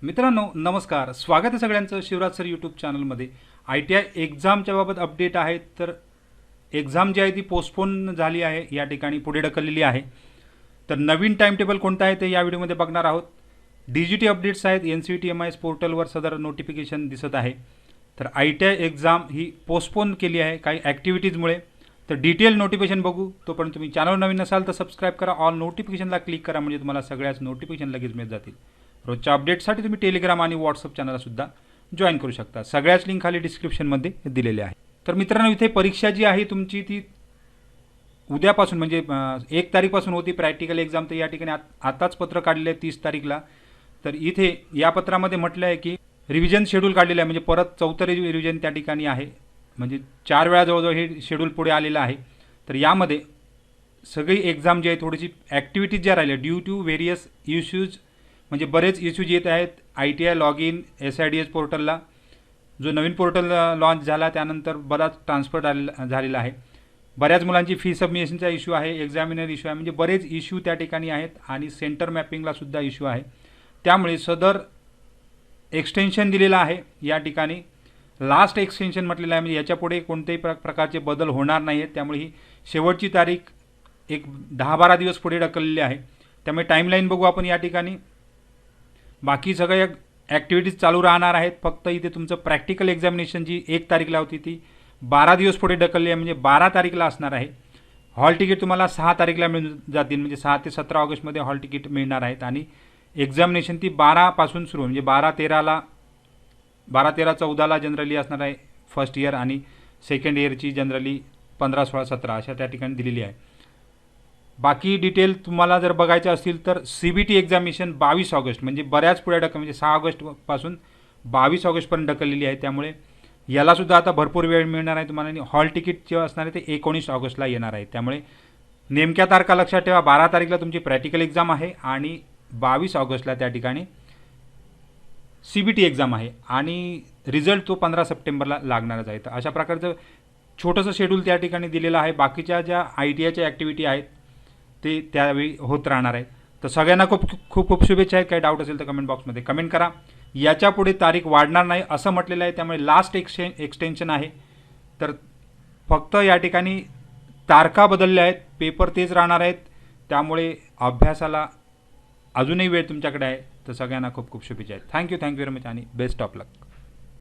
मित्रांनो नमस्कार, स्वागत आहे सगळ्यांचं शिवराज सर यूट्यूब चॅनलमध्ये। ITI एक्झामच्या बाबत अपडेट आहे। तर एक्झाम जी आहे ती पोस्टपोन झाली आहे, या ठिकाणी पुढे ढकललेली आहे। तर नवीन टाइम टेबल कोणता आहे ते या व्हिडिओमध्ये बघणार आहोत। DGT अपडेट्स आहेत, NCERT MIS पोर्टलवर सदर नोटिफिकेशन दिसत आहे। तर ITI एक्झाम ही पोस्टपोन केली आहे काही ॲक्टिव्हिटीजमुळे। तर डिटेल नोटिफिकेशन बघू। तोपर्यंत तुम्ही चॅनल नवीन नसाल तर सबस्क्राईब करा, ऑल नोटिफिकेशनला क्लिक करा, म्हणजे तुम्हाला सगळ्याच नोटिफिकेशन लगेच मिळत जातील। रोजच्या अपडेटसाठी तुम्ही टेलिग्राम आणि व्हॉट्सअप चॅनलसुद्धा जॉईन करू शकता। सगळ्याच लिंक खाली डिस्क्रिप्शनमध्ये दिलेले आहे। तर मित्रांनो, इथे परीक्षा जी आहे तुमची ती उद्यापासून म्हणजे 1 तारीखपासून होती प्रॅक्टिकल एक्झाम। तर या ठिकाणी आताच पत्र काढलेलं आहे 30 तारीखला। तर इथे या पत्रामध्ये म्हटलं आहे की रिव्हिजन शेड्यूल काढलेलं आहे, म्हणजे परत 4थं रिव्हिजन त्या ठिकाणी आहे, म्हणजे 4 वेळा जवळजवळ हे शेड्यूल पुढे आलेलं आहे। तर यामध्ये सगळी एक्झाम जी आहे थोडीशी ॲक्टिव्हिटीज ज्या राहिल्या ड्यू टू व्हेरियस इश्यूज, म्हणजे बरेच इश्यूज येत आहेत। ITI लॉग इन SIDS पोर्टलला, जो नवीन पोर्टल लॉन्च झाला त्यानंतर बराच ट्रान्सफर झालेला आहे। बऱ्याच मुलांची फी सबमिशनचा इश्यू आहे, एक्झामिनर इश्यू आहे, म्हणजे बरेच इश्यू त्या ठिकाणी आहेत आणि सेंटर मॅपिंगला सुद्धा इश्यू आहे। त्यामुळे सदर एक्सटेन्शन दिलेलं आहे या ठिकाणी, लास्ट एक्सटेन्शन म्हटलेलं आहे, म्हणजे याच्यापुढे कोणत्याही प्रकारचे बदल होणार नाही आहेत। त्यामुळे ही शेवटची तारीख एक 10-12 दिवस पुढे ढकललेली आहे। त्यामुळे टाईमलाईन बघू आपण या ठिकाणी। बाकी सगळ्या ॲक्टिव्हिटीज चालू राहणार आहेत, फक्त इथे तुमचं प्रॅक्टिकल एक्झामिनेशन जी 1 तारीखला होती ती 12 दिवस पुढे ढकलली आहे, म्हणजे 12 तारीखला असणार आहे। हॉल तिकीट तुम्हाला 6 तारीखला मिळून जातील, म्हणजे 6 ते 17 ऑगस्टमध्ये हॉल तिकीट मिळणार आहेत। आणि एक्झामिनेशन ती 12 पासून सुरू, म्हणजे 12-13-14 जनरली असणार आहे फर्स्ट इयर, आणि सेकंड इयरची जनरली 15-16-17 अशा त्या ठिकाणी दिलेली आहे। बाकी डिटेल तुम्हाला जर बघायचं असतील तर CBT एक्झामिनेशन 22 ऑगस्ट, म्हणजे बऱ्याच पुढे म्हणजे 6 ऑगस्टपासून 22 ऑगस्टपर्यंत ढकललेली आहे। त्यामुळे यालासुद्धा आता भरपूर वेळ मिळणार आहे तुम्हाला। आणि हॉल तिकीट जेव्हा असणार आहे ते 19 ऑगस्टला येणार आहे। त्यामुळे नेमक्या तारखा लक्षात ठेवा, 12 तारीखला तुमची प्रॅक्टिकल एक्झाम आहे आणि 22 ऑगस्टला त्या ठिकाणी CBT एक्झाम आहे, आणि रिझल्ट तो 15 सप्टेंबरला लागणारच आहे। तर अशा प्रकारचं छोटंसं शेड्यूल त्या ठिकाणी दिलेलं आहे। बाकीच्या ज्या ITIच्या ॲक्टिव्हिटी आहेत ते त्यावेळी होत राहणार आहे। तर सगळ्यांना खूप खूप खूप शुभेच्छा आहेत। काही डाऊट असेल तर कमेंट बॉक्समध्ये कमेंट करा। याच्यापुढे तारीख वाढणार नाही असं म्हटलेलं आहे, त्यामुळे लास्ट एक्सटेन्शन आहे। तर फक्त या ठिकाणी तारखा बदलल्या आहेत, पेपर तेच राहणार आहेत। त्यामुळे अभ्यासाला अजूनही वेळ तुमच्याकडे आहे। तर सगळ्यांना खूप खूप शुभेच्छा आहेत। थँक्यू व्हेरी मच आणि बेस्ट ऑफ लक।